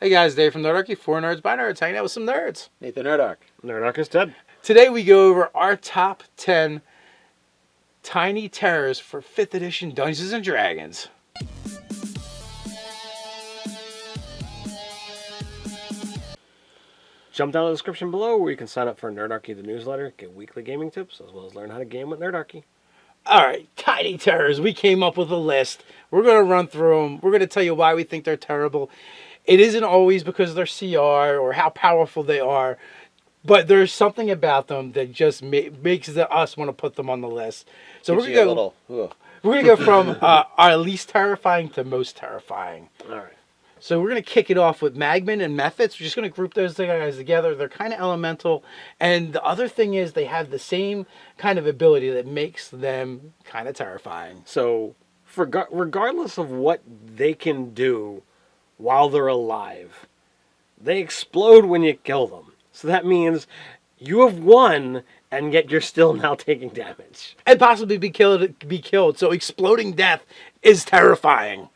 Hey guys, Dave from Nerdarchy, 4 Nerds by Nerds, hanging out with some nerds. Nathan Nerdarch. Nerdarch is dead. Today we go over our top 10 tiny terrors for 5th edition Dungeons & Dragons. Jump down to the description below where you can sign up for Nerdarchy, the newsletter, get weekly gaming tips, as well as learn how to game with Nerdarchy. Alright, tiny terrors. We came up with a list. We're going to run through them. We're going to tell you why we think they're terrible. It isn't always because of their CR or how powerful they are, but there's something about them that just makes us want to put them on the list. So we're going to go from our least terrifying to most terrifying. All right. So we're going to kick it off with Magmin and Mephits. We're just going to group those guys together. They're kind of elemental. And the other thing is they have the same kind of ability that makes them kind of terrifying. So regardless of what they can do while they're alive, they explode when you kill them. So that means you have won, and yet you're still now taking damage. And possibly be killed. So exploding death is terrifying.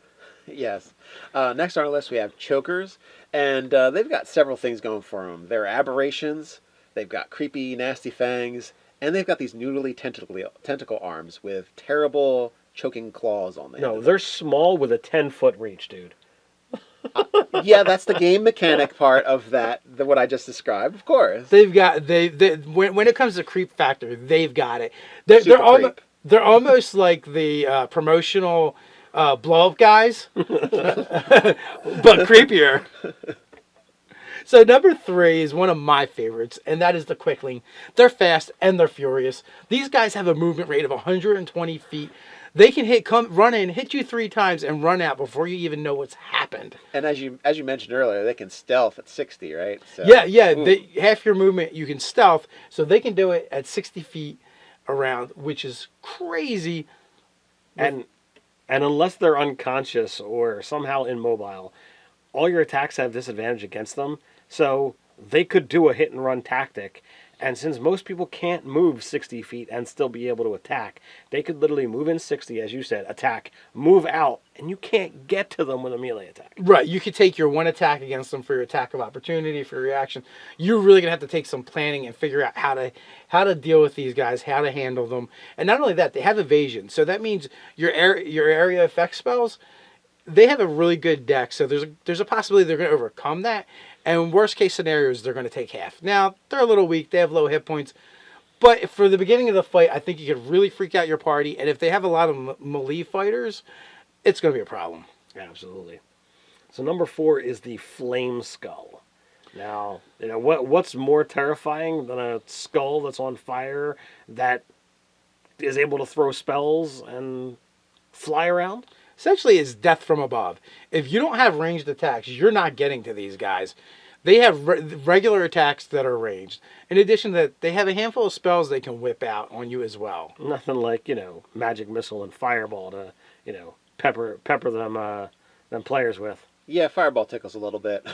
Yes. Next on our list we have chokers, and they've got several things going for them. They're aberrations, they've got creepy, nasty fangs, and they've got these noodly tentacle arms with terrible choking claws on them. No, they're small with a 10-foot reach, dude. Yeah, that's the game mechanic part of what I just described, of course. They've got when it comes to creep factor, they've got it. They're almost like the promotional blow-up guys, but creepier. So number 3 is one of my favorites, and that is the Quickling. They're fast and they're furious. These guys have a movement rate of 120 feet. They can run in, hit you 3 times, and run out before you even know what's happened. And as you mentioned earlier, they can stealth at 60, right? So, yeah. Half your movement you can stealth, so they can do it at 60 feet around, which is crazy. And unless they're unconscious or somehow immobile, all your attacks have disadvantage against them. So they could do a hit-and-run tactic. And since most people can't move 60 feet and still be able to attack, they could literally move in 60, as you said, attack, move out, and you can't get to them with a melee attack. Right, you could take your one attack against them for your attack of opportunity, for your reaction. You're really going to have to take some planning and figure out how to deal with these guys, how to handle them. And not only that, they have evasion. So that means your area effect spells, they have a really good deck. So there's a possibility they're going to overcome that. And worst case scenarios, they're going to take half. Now, they're a little weak. They have low hit points. But for the beginning of the fight, I think you could really freak out your party. And if they have a lot of melee fighters, it's going to be a problem. Absolutely. So number 4 is the Flameskull. Now, what's more terrifying than a skull that's on fire that is able to throw spells and fly around? Essentially, it's death from above. If you don't have ranged attacks, you're not getting to these guys. They have regular attacks that are ranged. In addition to that, they have a handful of spells they can whip out on you as well. Nothing like, magic missile and fireball to, pepper them players with. Yeah, fireball tickles a little bit.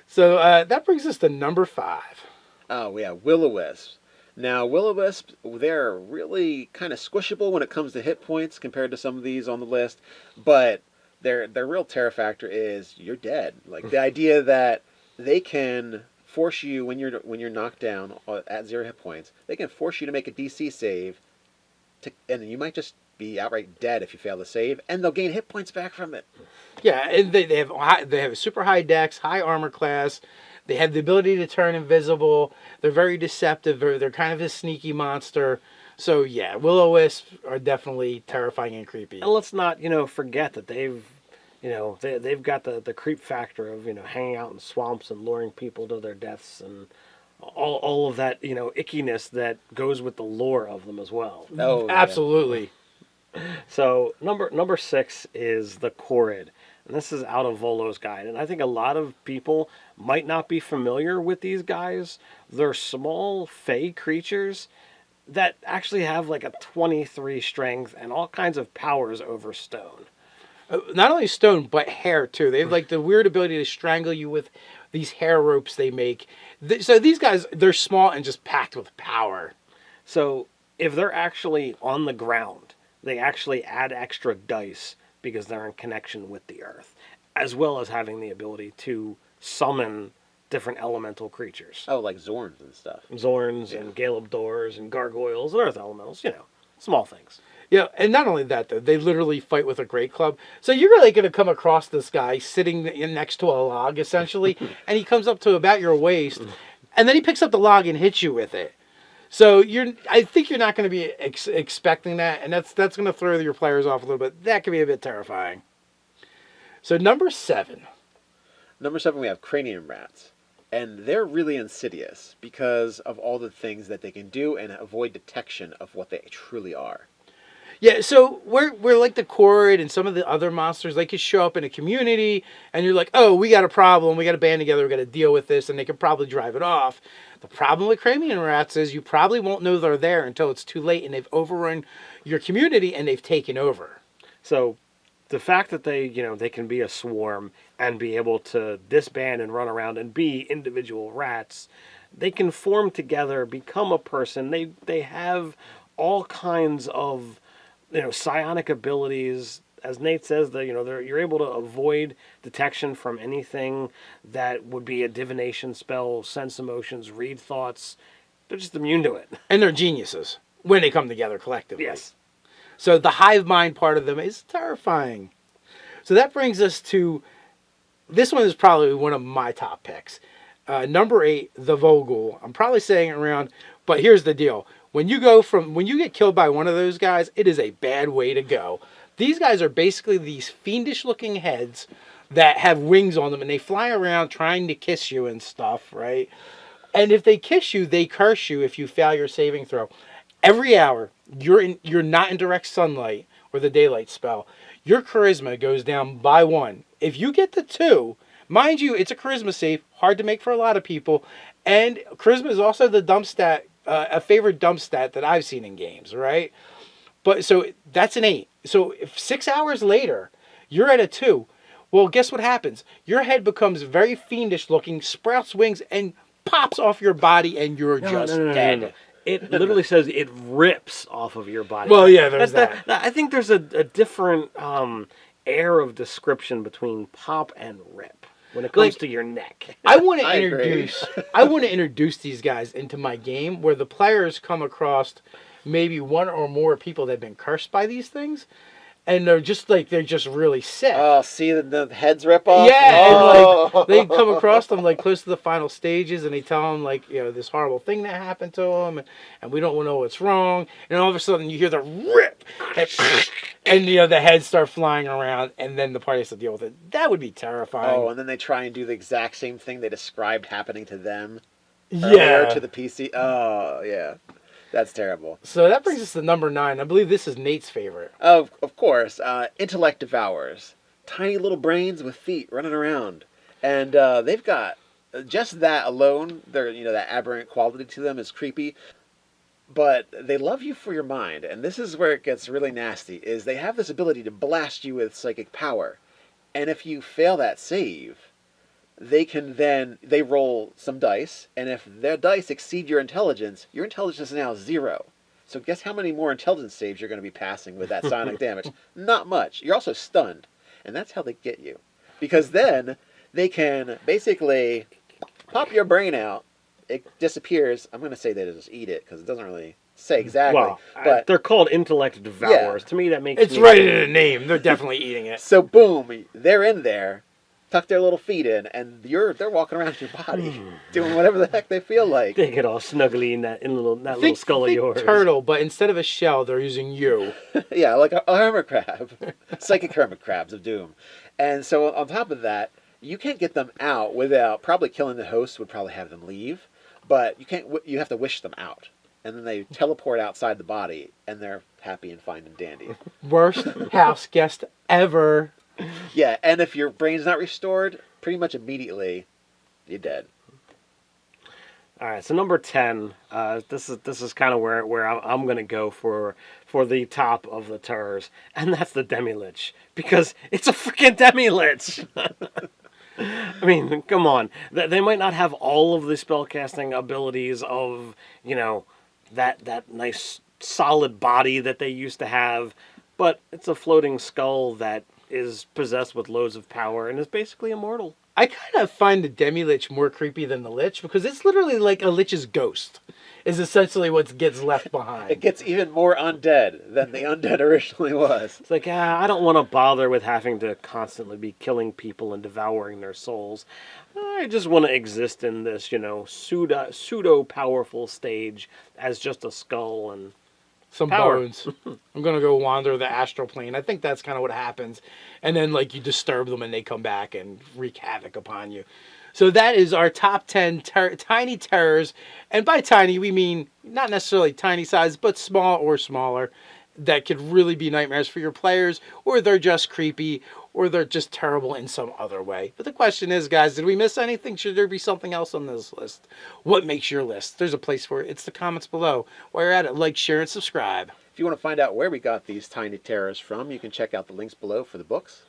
So that brings us to number 5. Oh, yeah, Will-O-Wisp. Now, Will-O-Wisp, they're really kind of squishable when it comes to hit points compared to some of these on the list, but their real terror factor is you're dead. Like the idea that they can force you when you're knocked down at 0 hit points, they can force you to make a DC save, and you might just be outright dead if you fail to save, and they'll gain hit points back from it. Yeah, and they have a super high dex, high armor class. They have the ability to turn invisible. They're very deceptive. They're kind of a sneaky monster. So yeah, Will-O-Wisp are definitely terrifying and creepy. And let's not, forget that they've got the creep factor of, hanging out in swamps and luring people to their deaths and all of that, ickiness that goes with the lore of them as well. Oh, absolutely. Yeah. So number 6 is the Korred. And this is out of Volo's guide. And I think a lot of people might not be familiar with these guys. They're small, fey creatures that actually have like a 23 strength and all kinds of powers over stone. Not only stone, but hair, too. They have like the weird ability to strangle you with these hair ropes they make. So these guys, they're small and just packed with power. So if they're actually on the ground, they actually add extra dice because they're in connection with the earth. as well as having the ability to summon different elemental creatures. Oh, like Zorns and stuff. Zorns and Galebdors and Gargoyles and Earth Elementals, small things. Yeah, and not only that, though, they literally fight with a great club. So you're really going to come across this guy sitting next to a log, essentially, and he comes up to about your waist, and then he picks up the log and hits you with it. So I think you're not going to be expecting that, and that's going to throw your players off a little bit. That could be a bit terrifying. So number 7. Number 7, we have Cranium Rats. And they're really insidious because of all the things that they can do and avoid detection of what they truly are. Yeah, so we're like the Korred and some of the other monsters. They could show up in a community, and you're like, oh, we got a problem. We got to band together. We got to deal with this, and they could probably drive it off. The problem with Cranium Rats is you probably won't know they're there until it's too late, and they've overrun your community, and they've taken over. So the fact that they can be a swarm and be able to disband and run around and be individual rats, they can form together, become a person. They have all kinds of psionic abilities. As Nate says, you're able to avoid detection from anything that would be a divination spell, sense emotions, read thoughts. They're just immune to it. And they're geniuses when they come together collectively. Yes. So the hive mind part of them is terrifying. So that brings us to, this one is probably one of my top picks. Number 8, the Vogel. I'm probably saying it around, but here's the deal. When you get killed by one of those guys, it is a bad way to go. These guys are basically these fiendish looking heads that have wings on them, and they fly around trying to kiss you and stuff, right? And if they kiss you, they curse you if you fail your saving throw. Every hour you're not in direct sunlight or the daylight spell, your charisma goes down by 1. If you get to 2, mind you, it's a charisma save, hard to make for a lot of people, and charisma is also the dump stat, a favorite dump stat that I've seen in games, right? But so that's an 8. So if 6 hours later you're at a 2, well, guess what happens? Your head becomes very fiendish looking, sprouts wings, and pops off your body, and you're just dead. No. It literally says it rips off of your body. Well, yeah, there's that. I think there's a different air of description between pop and rip when it comes to your neck. I want to introduce these guys into my game where the players come across maybe one or more people that have been cursed by these things, and they're just really sick. Oh, see the heads rip off? Yeah, and they come across them close to the final stages, and they tell them this horrible thing that happened to them, and we don't know what's wrong. And all of a sudden you hear the rip, and the heads start flying around, and then the party has to deal with it. That would be terrifying. Oh, and then they try and do the exact same thing they described happening to them. Yeah, to the PC. Oh, yeah. That's terrible. So that brings us to number 9. I believe this is Nate's favorite. Of course. Intellect Devourers. Tiny little brains with feet running around. And they've got, just that alone, that aberrant quality to them is creepy. But they love you for your mind. And this is where it gets really nasty, is they have this ability to blast you with psychic power. And if you fail that save, they roll some dice, and if their dice exceed your intelligence is now 0. So guess how many more intelligence saves you're going to be passing with that psionic damage? Not much. You're also stunned, and that's how they get you. Because then they can basically pop your brain out, it disappears. I'm going to say they just eat it, because it doesn't really say exactly. Well, but they're called Intellect Devourers. Yeah. To me, that makes it's right in the name. They're definitely eating it. So boom, they're in there, tuck their little feet in, and they're walking around your body, doing whatever the heck they feel like. They get all snuggly in that little skull of yours. Turtle, but instead of a shell, they're using you. Yeah, like a hermit crab, psychic hermit crabs of doom. And so on top of that, you can't get them out without probably killing the host. Would probably have them leave, but you can't. You have to wish them out, and then they teleport outside the body, and they're happy and fine and dandy. Worst house guest ever. Yeah, and if your brain's not restored, pretty much immediately, you're dead. All right, so number 10. This is kind of where I'm going to go for the top of the terrors, and that's the Demi Lich, because it's a freaking Demi Lich. I mean, come on. They might not have all of the spellcasting abilities of that nice solid body that they used to have, but it's a floating skull that is possessed with loads of power and is basically immortal. I kind of find the Demilich more creepy than the Lich because it's literally like a Lich's ghost is essentially what gets left behind. It gets even more undead than the undead originally was. It's like, I don't want to bother with having to constantly be killing people and devouring their souls. I just want to exist in this, pseudo powerful stage as just a skull and Some power. bones. I'm going to go wander the astral plane. I think that's kind of what happens. And then, like, you disturb them and they come back and wreak havoc upon you. So that is our top 10 tiny terrors. And by tiny, we mean not necessarily tiny size, but small or smaller that could really be nightmares for your players, or they're just creepy, or they're just terrible in some other way. But the question is, guys, did we miss anything? Should there be something else on this list? What makes your list? There's a place for it. It's the comments below. While you're at it, like, share, and subscribe. If you want to find out where we got these tiny terrors from, you can check out the links below for the books.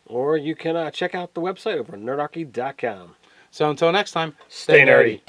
Or you can check out the website over at nerdarchy.com. So until next time, Stay nerdy.